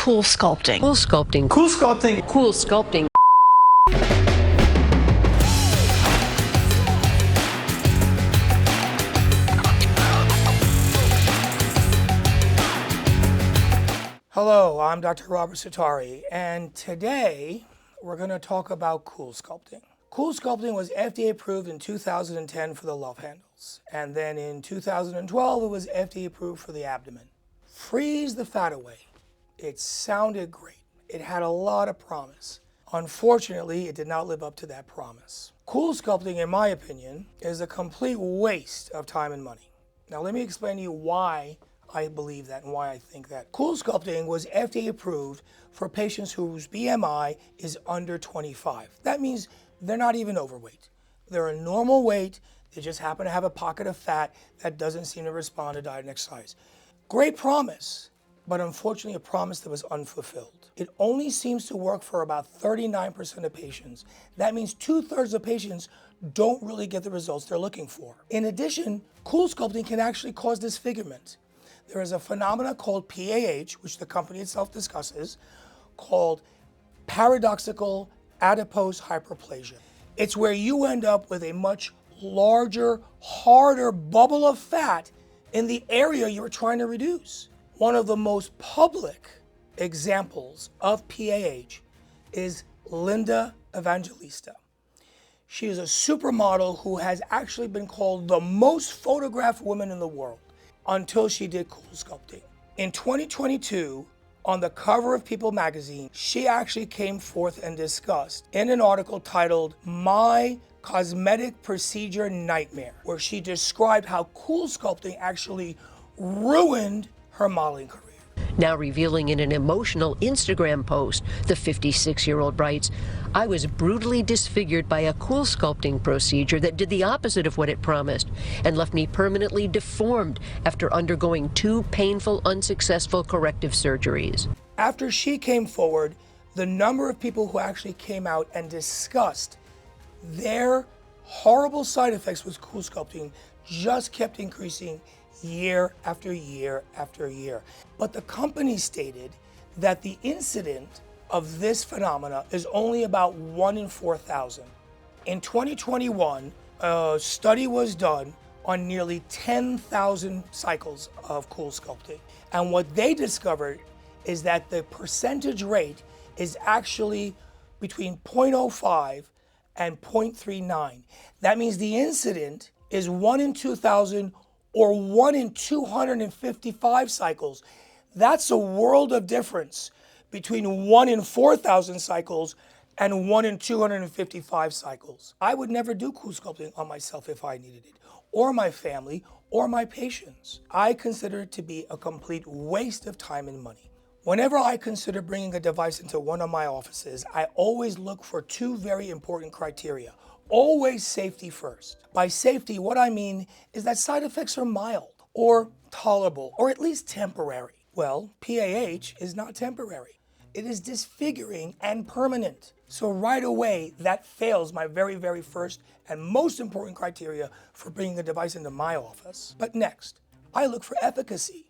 CoolSculpting. CoolSculpting. CoolSculpting. CoolSculpting. Hello, I'm Dr. Setari, and today we're going to talk about CoolSculpting. CoolSculpting was FDA approved in 2010 for the love handles, and then in 2012 it was FDA approved for the abdomen. Freeze the fat away. It sounded great. It had a lot of promise. Unfortunately, it did not live up to that promise. CoolSculpting, in my opinion, is a complete waste of time and money. Now let me explain to you why I believe that and why I think that. CoolSculpting was FDA approved for patients whose BMI is under 25. That means they're not even overweight. They're a normal weight, they just happen to have a pocket of fat that doesn't seem to respond to diet and exercise. Great promise, but unfortunately a promise that was unfulfilled. It only seems to work for about 39% of patients. That means 2/3 of patients don't really get the results they're looking for. In addition, CoolSculpting can actually cause disfigurement. There is a phenomenon called PAH, which the company itself discusses, called Paradoxical Adipose Hyperplasia. It's where you end up with a much larger, harder bubble of fat in the area you're trying to reduce. One of the most public examples of PAH is Linda Evangelista. She is a supermodel who has actually been called the most photographed woman in the world until she did CoolSculpting. In 2022, on the cover of People magazine, she actually came forth and discussed in an article titled "My Cosmetic Procedure Nightmare," where she described how CoolSculpting actually ruined her modeling career. Now revealing in an emotional Instagram post, the 56-year-old writes, "I was brutally disfigured by a CoolSculpting procedure that did the opposite of what it promised and left me permanently deformed after undergoing 2 painful, unsuccessful corrective surgeries." After she came forward, the number of people who actually came out and discussed their horrible side effects with CoolSculpting just kept increasing year after year after year. But the company stated that the incident of this phenomena is only about 1 in 4,000. In 2021, a study was done on nearly 10,000 cycles of CoolSculpting. And what they discovered is that the percentage rate is actually between 0.05 and 0.39. That means the incident is 1 in 2,000 or 1 in 255 cycles. That's a world of difference between 1 in 4,000 cycles and 1 in 255 cycles. I would never do CoolSculpting on myself if I needed it, or my family, or my patients. I consider it to be a complete waste of time and money. Whenever I consider bringing a device into one of my offices, I always look for 2 very important criteria. Always safety first. By safety, what I mean is that side effects are mild or tolerable or at least temporary. Well, PAH is not temporary. It is disfiguring and permanent. So right away, that fails my very first and most important criteria for bringing a device into my office. But next, I look for efficacy.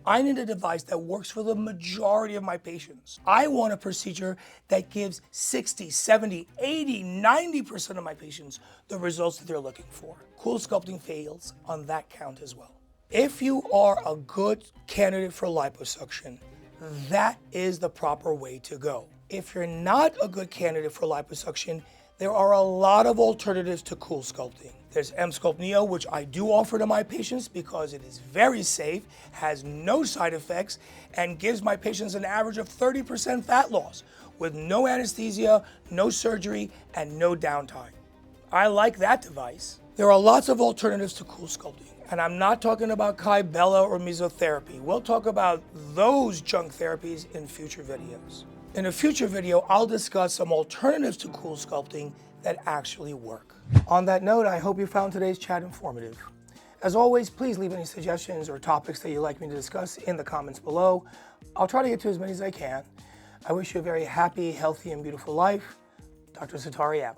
I need a device that works for the majority of my patients. I want a procedure that gives 60, 70, 80, 90% of my patients the results that they're looking for. CoolSculpting fails on that count as well. If you are a good candidate for liposuction, that is the proper way to go. If you're not a good candidate for liposuction, there are a lot of alternatives to CoolSculpting. There's Emsculpt Neo, which I do offer to my patients because it is very safe, has no side effects, and gives my patients an average of 30% fat loss with no anesthesia, no surgery, and no downtime. I like that device. There are lots of alternatives to CoolSculpting, and I'm not talking about Kybella or mesotherapy. We'll talk about those junk therapies in future videos. In a future video, I'll discuss some alternatives to CoolSculpting that actually work. On that note, I hope you found today's chat informative. As always, please leave any suggestions or topics that you'd like me to discuss in the comments below. I'll try to get to as many as I can. I wish you a very happy, healthy, and beautiful life. Dr. Setari out.